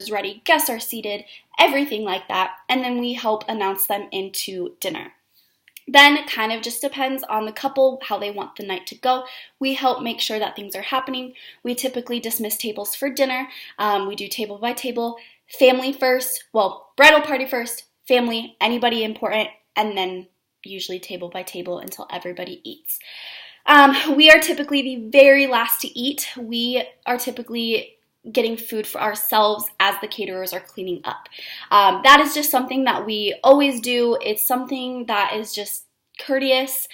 ready, guests are seated, everything like that, and then we help announce them into dinner. Then kind of just depends on the couple, how they want the night to go. We help make sure that things are happening. We typically dismiss tables for dinner. We do table by table, family first, well, bridal party first, family, anybody important, and then usually table by table until everybody eats. We are typically the very last to eat. We are typically getting food for ourselves as the caterers are cleaning up. That is just something that we always do. It's something that is just courteous,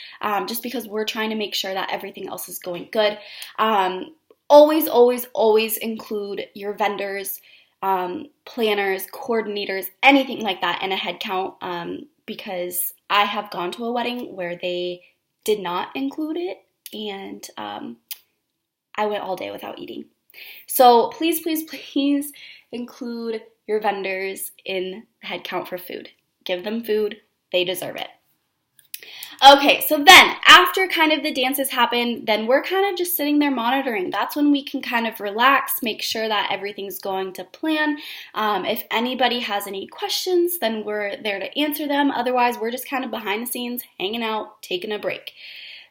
just because we're trying to make sure that everything else is going good. Always, always, always include your vendors, planners, coordinators, anything like that in a head count, because I have gone to a wedding where they did not include it, and I went all day without eating. So please, please, please include your vendors in the head count for food. Give them food. They deserve it. Okay, so then after kind of the dances happen, then we're kind of just sitting there monitoring. That's when we can kind of relax, make sure that everything's going to plan. If anybody has any questions, then we're there to answer them. Otherwise, we're just kind of behind the scenes, hanging out, taking a break.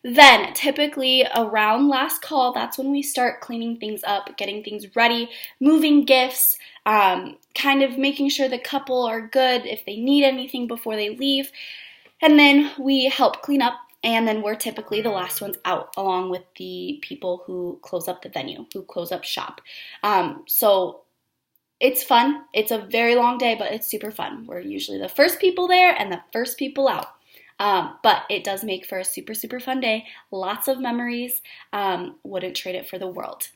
Then, typically around last call, that's when we start cleaning things up, getting things ready, moving gifts, kind of making sure the couple are good if they need anything before they leave. And then we help clean up, and then we're typically the last ones out, along with the people who close up the venue, who close up shop. So it's fun. It's a very long day, but it's super fun. We're usually the first people there and the first people out. But it does make for a super, super fun day. Lots of memories. Wouldn't trade it for the world.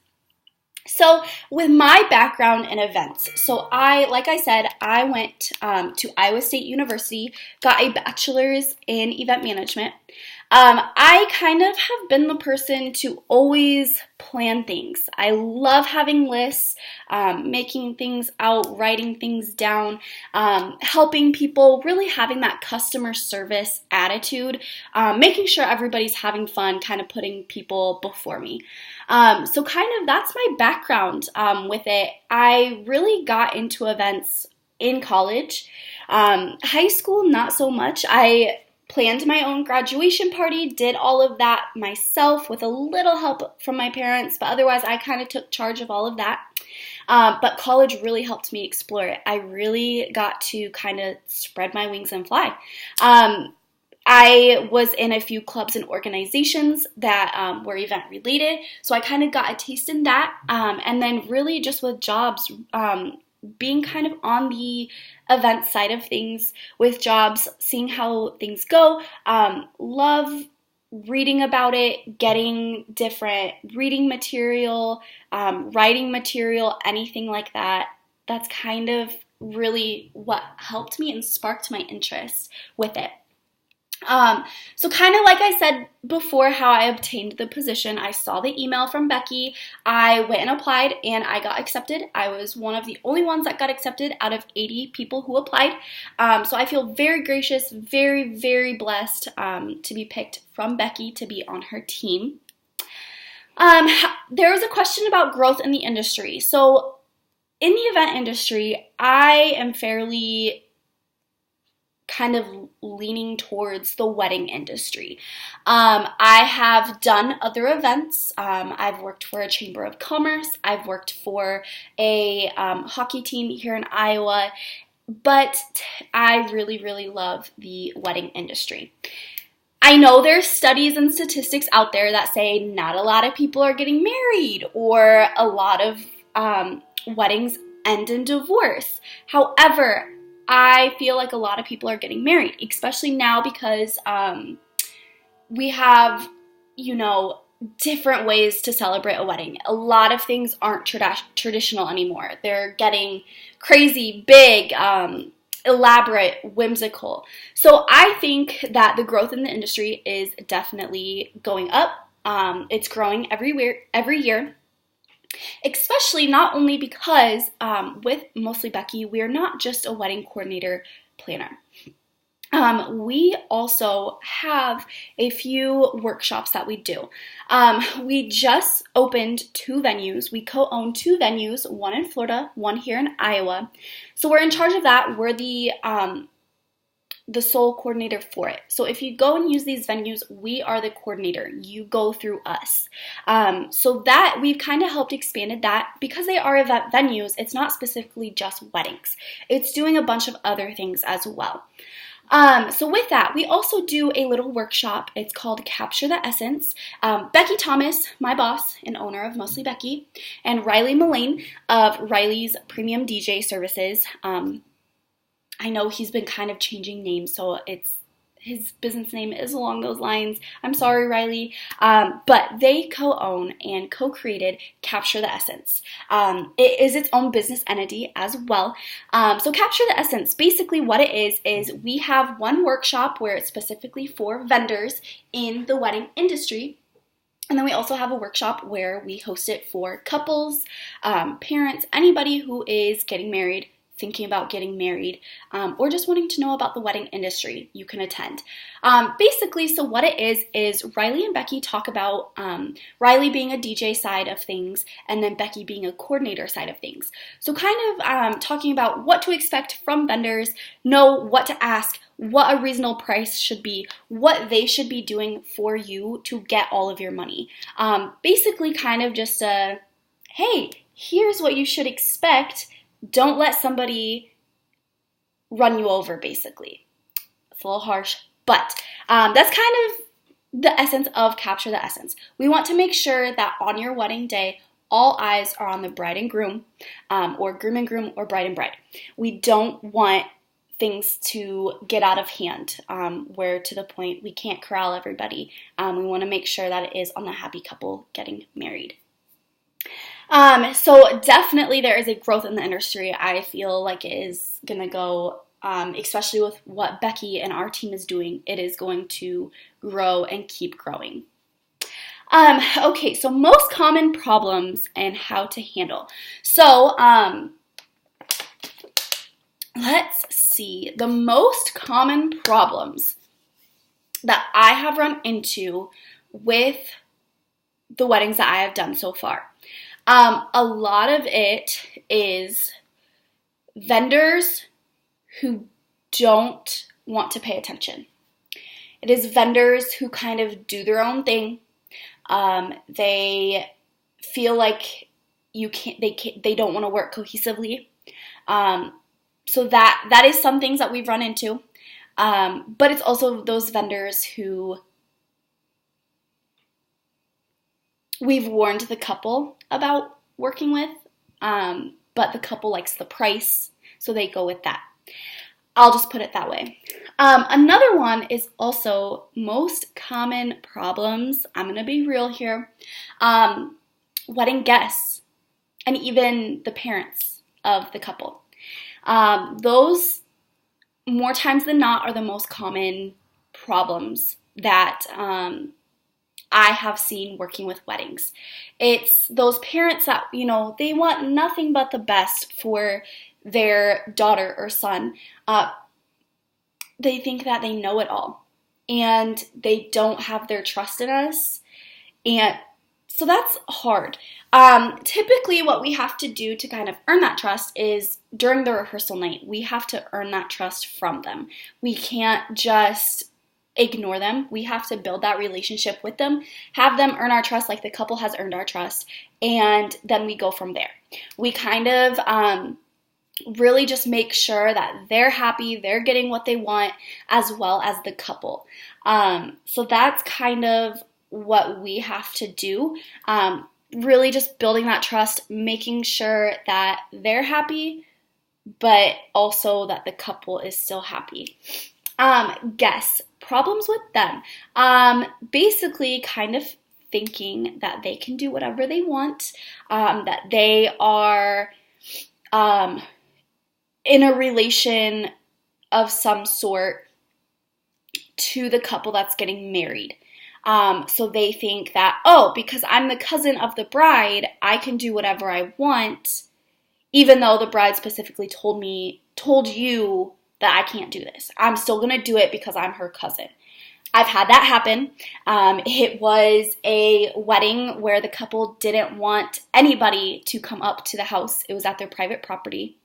So with my background in events, like I said, I went to Iowa State University, got a bachelor's in event management. I kind of have been the person to always plan things. I love having lists, making things out, writing things down, helping people, really having that customer service attitude, making sure everybody's having fun, kind of putting people before me. So kind of that's my background with it. I really got into events in college. High school, not so much. I planned my own graduation party, did all of that myself with a little help from my parents, but otherwise I kind of took charge of all of that. But college really helped me explore it. I really got to kind of spread my wings and fly. I was in a few clubs and organizations that were event related, so I kind of got a taste in that, and then really just with jobs, being kind of on the event side of things with jobs, seeing how things go, love reading about it, getting different reading material, writing material, anything like that. That's kind of really what helped me and sparked my interest with it. So kind of like I said before how I obtained the position, I saw the email from Becky, I went and applied, and I got accepted. I was one of the only ones that got accepted out of 80 people who applied. So I feel very gracious, very, very blessed to be picked from Becky to be on her team. There was a question about growth in the industry. So in the event industry, I am fairly kind of leaning towards the wedding industry. I have done other events. I've worked for a chamber of commerce. I've worked for a hockey team here in Iowa, but I really, really love the wedding industry. I know there's studies and statistics out there that say not a lot of people are getting married, or a lot of weddings end in divorce. However, I feel like a lot of people are getting married, especially now because we have, different ways to celebrate a wedding. A lot of things aren't traditional anymore. They're getting crazy, big, elaborate, whimsical. So I think that the growth in the industry is definitely going up. It's growing every year. Especially not only because with Mostly Becky, we are not just a wedding coordinator planner. We also have a few workshops that we do. We just opened 2 venues. We co-own 2 venues, one in Florida, one here in Iowa. So we're in charge of that. We're the sole coordinator for it. So if you go and use these venues, we are the coordinator. You go through us. So that we've kind of helped expanded that because they are event venues. It's not specifically just weddings. It's doing a bunch of other things as well. So with that, we also do a little workshop. It's called Capture the Essence. Becky Thomas, my boss and owner of Mostly Becky, and Riley Mullane of Riley's Premium DJ Services. I know he's been kind of changing names, so his business name is along those lines. I'm sorry, Riley. But they co-own and co-created Capture the Essence. It is its own business entity as well. So Capture the Essence, basically what it is we have one workshop where it's specifically for vendors in the wedding industry. And then we also have a workshop where we host it for couples, parents, anybody who is getting married, thinking about getting married, or just wanting to know about the wedding industry, you can attend. Basically, so what it is Riley and Becky talk about Riley being a DJ side of things, and then Becky being a coordinator side of things. So kind of talking about what to expect from vendors, know what to ask, what a reasonable price should be, what they should be doing for you to get all of your money. Basically kind of just hey, here's what you should expect. Don't let somebody run you over, basically. It's a little harsh, but that's kind of the essence of Capture the Essence. We want to make sure that on your wedding day, all eyes are on the bride and groom, or groom and groom, or bride and bride. We don't want things to get out of hand, where to the point we can't corral everybody. We want to make sure that it is on the happy couple getting married. So definitely there is a growth in the industry. I feel like it is going to go, especially with what Becky and our team is doing, it is going to grow and keep growing. Okay, so most common problems and how to handle. So, let's see. The most common problems that I have run into with the weddings that I have done so far. A lot of it is vendors who don't want to pay attention. It is vendors who kind of do their own thing. They feel like they don't want to work cohesively. So that is some things that we've run into. But it's also those vendors who we've warned the couple about working with, but the couple likes the price, so they go with that. I'll just put it that way. Another one is also most common problems. I'm going to be real here. Wedding guests and even the parents of the couple. Those, more times than not, are the most common problems that I have seen working with weddings. It's those parents that, they want nothing but the best for their daughter or son. They think that they know it all, and they don't have their trust in us, and so that's hard. Typically what we have to do to kind of earn that trust is during the rehearsal night, we have to earn that trust from them. We can't just ignore them. We have to build that relationship with them, have them earn our trust like the couple has earned our trust, and then we go from there. We kind of really just make sure that they're happy, they're getting what they want, as well as the couple. So that's kind of what we have to do. Really just building that trust, making sure that they're happy, but also that the couple is still happy. Guests, problems with them. Basically kind of thinking that they can do whatever they want, that they are in a relation of some sort to the couple that's getting married. So they think that, because I'm the cousin of the bride, I can do whatever I want, even though the bride specifically told you that I can't do this. I'm still going to do it because I'm her cousin. I've had that happen. It was a wedding where the couple didn't want anybody to come up to the house. It was at their private property.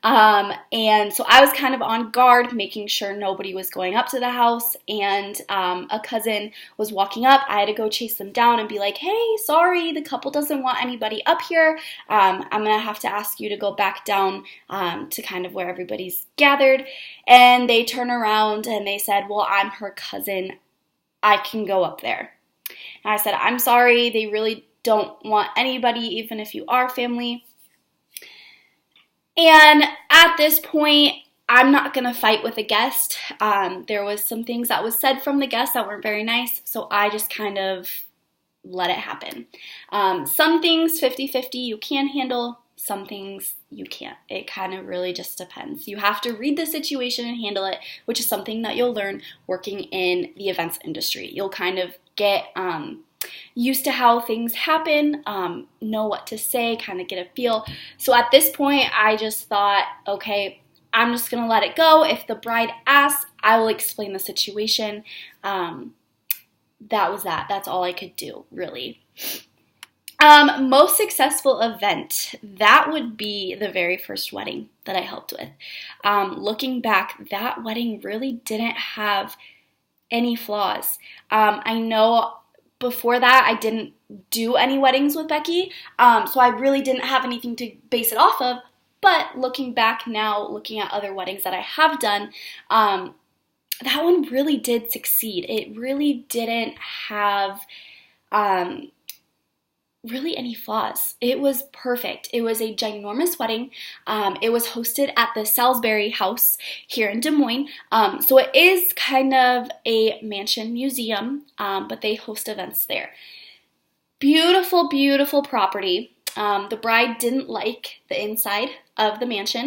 And so I was kind of on guard, making sure nobody was going up to the house, and a cousin was walking up. I had to go chase them down and be like, hey, sorry, the couple doesn't want anybody up here. I'm going to have to ask you to go back down to kind of where everybody's gathered. And they turn around and they said, well, I'm her cousin. I can go up there. And I said, I'm sorry, they really don't want anybody, even if you are family. And at this point, I'm not going to fight with a guest. There was some things that was said from the guest that weren't very nice, so I just kind of let it happen. Some things, 50-50, you can handle. Some things you can't. It kind of really just depends. You have to read the situation and handle it, which is something that you'll learn working in the events industry. You'll kind of get used to how things happen, know what to say, kind of get a feel. So at this point, I just thought, okay, I'm just going to let it go. If the bride asks, I will explain the situation. That was that. That's all I could do, really. Most successful event, that would be the very first wedding that I helped with. Looking back, that wedding really didn't have any flaws. I know before that, I didn't do any weddings with Becky, so I really didn't have anything to base it off of. But looking back now, looking at other weddings that I have done, that one really did succeed. It really didn't have really any flaws. It was perfect. It was a ginormous wedding. It was hosted at the Salisbury House here in Des Moines. So it is kind of a mansion museum, but they host events there. Beautiful, beautiful property. The bride didn't like the inside of the mansion.